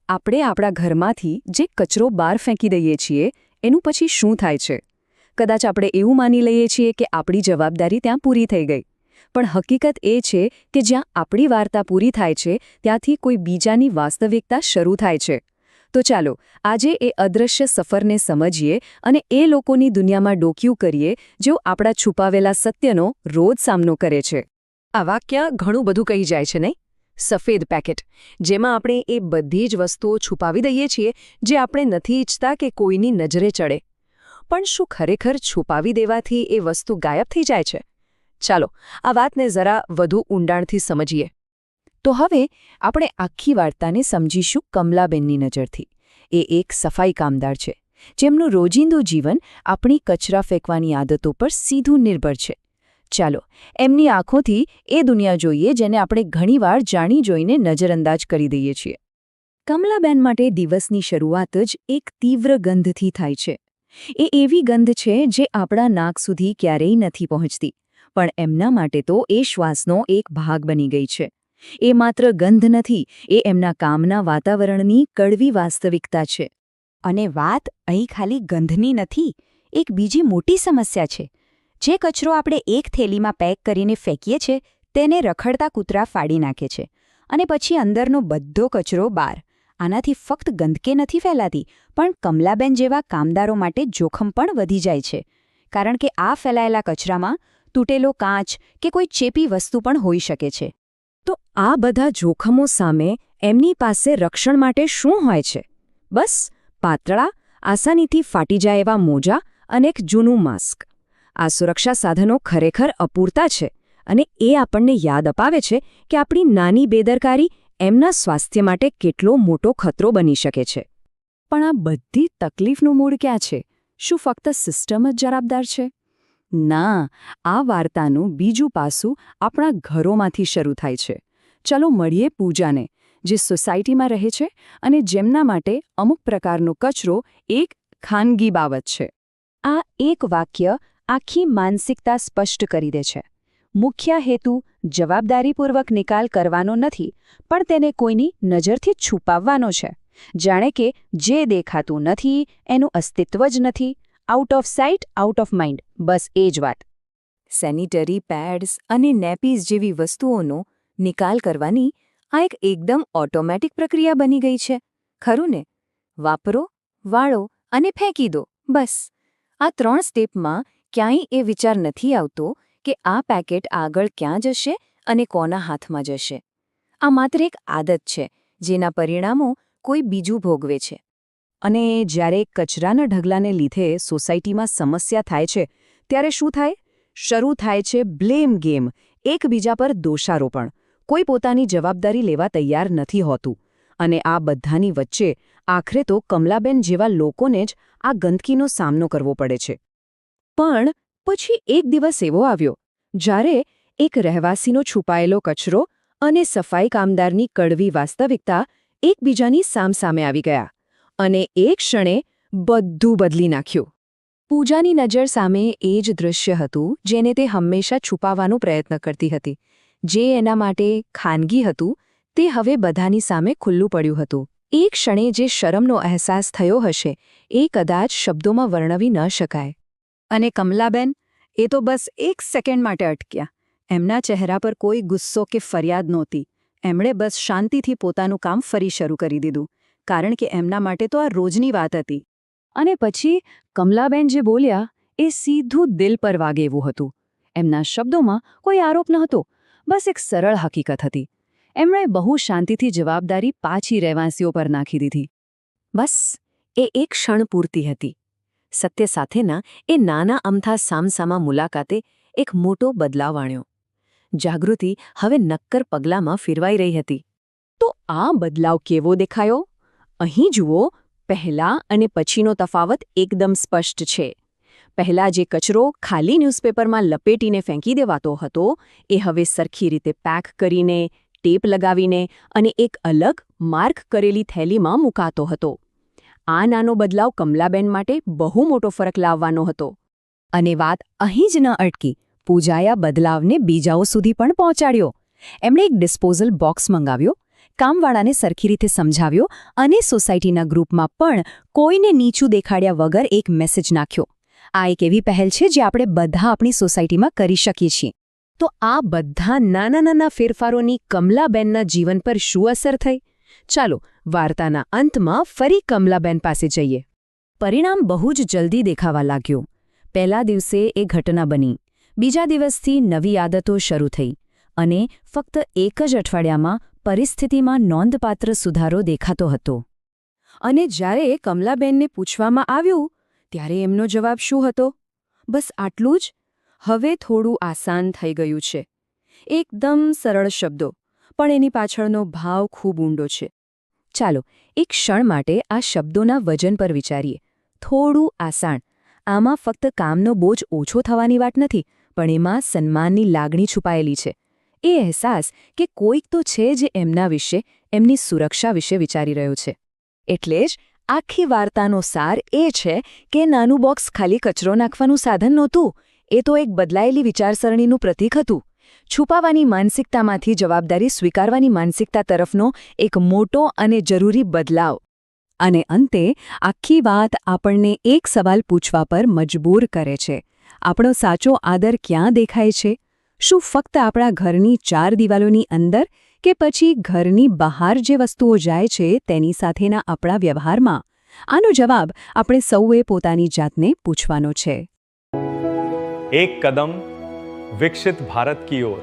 આપણે આપણા ઘરમાંથી જે કચરો બહાર ફેંકી દઈએ છીએ એનું પછી શું થાય છે? કદાચ આપણે એવું માની લઈએ છીએ કે આપણી જવાબદારી ત્યાં પૂરી થઈ ગઈ, પણ હકીકત એ છે કે જ્યાં આપણી વાર્તા પૂરી થાય છે ત્યાંથી કોઈ બીજાની વાસ્તવિકતા શરૂ થાય છે. તો ચાલો આજે એ અદૃશ્ય સફરને સમજીએ અને એ લોકોની દુનિયામાં ડોકિયું કરીએ જેઓ આપણા છુપાવેલા સત્યનો રોજ સામનો કરે છે. આ વાક્ય ઘણું બધું કહી જાય છે નહીં? સફેદ પેકેટ, જેમાં આપણે એ બધી જ વસ્તુઓ છુપાવી દઈએ છીએ જે આપણે નથી ઈચ્છતા કે કોઈની નજરે ચડે. પણ શું ખરેખર છુપાવી દેવાથી એ વસ્તુ ગાયબ થઈ જાય છે? ચાલો આ વાતને જરા વધુ ઊંડાણથી સમજીએ. તો હવે આપણે આખી વાર્તાને સમજીશું કમલાબેનની નજરથી. એ એક સફાઈ કામદાર છે, જેમનું રોજિંદુ જીવન આપણી કચરા ફેંકવાની આદતો પર સીધું નિર્ભર છે. ચાલો એમની આંખોથી એ દુનિયા જોઈએ જેને આપણે ઘણીવાર જાણી જોઈને નજરઅંદાજ કરી દઈએ છીએ. કમલાબેન માટે દિવસની શરૂઆત જ એક તીવ્ર ગંધથી થાય છે. એ એવી ગંધ છે જે આપણા નાક સુધી ક્યારેય નથી પહોંચતી, પણ એમના માટે તો એ શ્વાસનો એક ભાગ બની ગઈ છે. એ માત્ર ગંધ નથી, એ એમના કામના વાતાવરણની કડવી વાસ્તવિકતા છે. અને વાત અહીં ખાલી ગંધની નથી, એક બીજી મોટી સમસ્યા છે. જે કચરો આપણે એક થેલીમાં પેક કરીને ફેંકીએ છીએ તેને રખડતા કૂતરા ફાડી નાખે છે, અને પછી અંદરનો બધો કચરો બહાર. આનાથી ફક્ત ગંદકી નથી ફેલાતી, પણ કમલાબેન જેવા કામદારો માટે જોખમ પણ વધી જાય છે, કારણ કે આ ફેલાયેલા કચરામાં તૂટેલો કાચ કે કોઈ ચેપી વસ્તુ પણ હોઈ શકે છે. તો આ બધા જોખમો સામે એમની પાસે રક્ષણ માટે શું હોય છે? બસ પાતળા, આસાનીથી ફાટી જાય એવા મોજા અને એક જૂનું માસ્ક. આ સુરક્ષા સાધનો ખરેખર અપૂરતા છે, અને એ આપણને યાદ અપાવે છે કે આપણી નાની બેદરકારી એમના સ્વાસ્થ્ય માટે કેટલો મોટો ખતરો બની શકે છે. પણ આ બધી તકલીફનું મૂળ ક્યાં છે? શું ફક્ત સિસ્ટમ જ જવાબદાર છે? ના, આ વાર્તાનું બીજું પાસું આપણા ઘરોમાંથી શરૂ થાય છે. ચલો મળીએ પૂજાને, જે સોસાયટીમાં રહે છે અને જેમના માટે અમુક પ્રકારનો કચરો એક ખાનગી બાબત છે. આ એક વાક્ય આખી માનસિકતા સ્પષ્ટ કરી દે છે. મુખ્ય હેતુ જવાબદારીપૂર્વક નિકાલ કરવાનો નથી, પણ તેને કોઈની નજરથી છુપાવવાનો છે. જાણે કે જે દેખાતું નથી એનું અસ્તિત્વ જ નથી. Out of sight out of mind, બસ એ જ વાત. સેનિટરી પેડ્સ અને નેપીઝ જેવી વસ્તુઓનો નિકાલ કરવાની આ એક એકદમ ઓટોમેટિક પ્રક્રિયા બની ગઈ છે, ખરું ને? વાપરો, વાળો અને ફેંકી દો, બસ. આ 3 સ્ટેપમાં ક્યાંય એ વિચાર નથી આવતો કે આ પેકેટ આગળ ક્યાં જશે અને કોના હાથમાં જશે. આ માત્ર એક આદત છે જેના પરિણામો કોઈ બીજું ભોગવે છે. અને જ્યારે કચરાના ઢગલાને લીધે સોસાયટીમાં સમસ્યા થાય છે ત્યારે શું થાય? શરૂ થાય છે બ્લેમ ગેમ, એકબીજા પર દોષારોપણ. કોઈ પોતાની જવાબદારી લેવા તૈયાર નથી હોતું. અને આ બધાની વચ્ચે આખરે તો કમલાબેન જેવા લોકોને જ આ ગંદકીનો સામનો કરવો પડે છે. પણ પછી એક દિવસ એવો આવ્યો જ્યારે એક રહેવાસીનો છુપાયેલો કચરો અને સફાઈ કામદારની કડવી વાસ્તવિકતા એકબીજાની સામસામે આવી ગયા, અને એક ક્ષણે બધું બદલી નાખ્યું. પૂજાની નજર સામે એ જ દૃશ્ય હતું જેને તે હંમેશા છુપાવવાનો પ્રયત્ન કરતી હતી. જે એના માટે ખાનગી હતું તે હવે બધાની સામે ખુલ્લું પડ્યું હતું. એ ક્ષણે જે શરમનો અહેસાસ થયો હશે એ કદાચ શબ્દોમાં વર્ણવી ન શકાય. અને કમલાબેન, એ તો બસ એક સેકન્ડ માટે અટક્યા. એમના ચહેરા પર કોઈ ગુસ્સો કે ફરિયાદ નહોતી. એમણે બસ શાંતિથી પોતાનું કામ ફરી શરૂ કરી દીધું, કારણ કે એમના માટે તો આ રોજની વાત હતી. અને પછી કમલાબેન જે બોલ્યા એ સીધું દિલ પર વાગે એવું હતું. એમના શબ્દોમાં કોઈ આરોપ નહોતો, બસ એક સરળ હકીકત હતી. એમણે બહુ શાંતિથી જવાબદારી પાછી રહેવાસીઓ પર નાખી દીધી. બસ એ એક ક્ષણ પૂરતી હતી. સત્ય સાથેના એ નાના અમથા સામસામા મુલાકાતે એક મોટો બદલાવ આણ્યો. જાગૃતિ હવે નક્કર પગલામાં ફેરવાઈ રહી હતી. તો આ બદલાવ કેવો દેખાયો? અહીં જુઓ, પહેલા અને પછીનો તફાવત એકદમ સ્પષ્ટ છે. પહેલા જે કચરો ખાલી ન્યૂઝપેપરમાં લપેટીને ફેંકી દેવાતો હતો એ હવે સરખી રીતે પેક કરીને, ટેપ લગાવીને અને એક અલગ માર્ક કરેલી થેલીમાં મૂકાતો હતો. આ નાનો બદલાવ કમલાબેન માટે બહુ મોટો ફરક લાવવાનો હતો. અને વાત અહીં જ ન અટકી. પૂજાએ આ બદલાવને બીજાઓ સુધી પણ પહોંચાડ્યો. એમણે એક ડિસ્પોઝલ બોક્સ મંગાવ્યો, કામવાળાને સરખી રીતે સમજાવ્યો અને સોસાયટીના ગ્રુપમાં પણ કોઈને નીચું દેખાડ્યા વગર એક મેસેજ નાખ્યો. આ એક એવી પહેલ છે જે આપણે બધા આપણી સોસાયટીમાં કરી શકીએ છીએ. તો આ બધા નાના નાના ફેરફારોની કમલાબેનના જીવન પર શું અસર થઈ? ચાલો વાર્તાના અંતમાં ફરી કમલાબેન પાસે જઈએ. પરિણામ બહુ જ જલ્દી દેખાવા લાગ્યું. પહેલા દિવસે એ ઘટના બની. બીજા દિવસથી નવી આદતો શરૂ થઈ અને ફક્ત એક જ અઠવાડિયામાં પરિસ્થિતિમાં નોંધપાત્ર સુધારો દેખાતો હતો. અને જ્યારે કમલાબેનને પૂછવામાં આવ્યું ત્યારે એમનો જવાબ શું હતો? બસ આટલું જ. હવે થોડું આસાન થઈ ગયું છે. એકદમ સરળ શબ્દો, પણ એની પાછળનો ભાવ ખૂબ ઊંડો છે. ચાલો એક ક્ષણ માટે આ શબ્દોના વજન પર વિચારીએ. થોડું આસાન. આમાં ફક્ત કામનો બોજ ઓછો થવાની વાત નથી, પણ એમાં સન્માનની લાગણી છુપાયેલી છે. એ અહેસાસ કે કોઈક તો છે જે એમના વિશે, એમની સુરક્ષા વિશે વિચારી રહ્યો છે. એટલે જ આખી વાર્તાનો સાર એ છે કે નાનું બોક્સ ખાલી કચરો નાખવાનું સાધન નહોતું. એ તો એક બદલાયેલી વિચારસરણીનું પ્રતીક હતું. છુપાવાની માનસિકતામાંથી જવાબદારી સ્વીકારવાની માનસિકતા તરફનો એક મોટો અને જરૂરી બદલાવ. અને અંતે આખી વાત આપણને એક સવાલ પૂછવા પર મજબૂર કરે છે. આપણો સાચો આદર ક્યાં દેખાય છે? શું ફક્ત આપણા ઘરની 4 દિવાલોની અંદર, કે પછી ઘરની બહાર જે વસ્તુઓ જાય છે તેની સાથેના આપણા વ્યવહારમાં? આનો જવાબ આપણે સૌએ પોતાની જાતને પૂછવાનો છે. એક કદમ વિકસિત ભારત કી ઓર.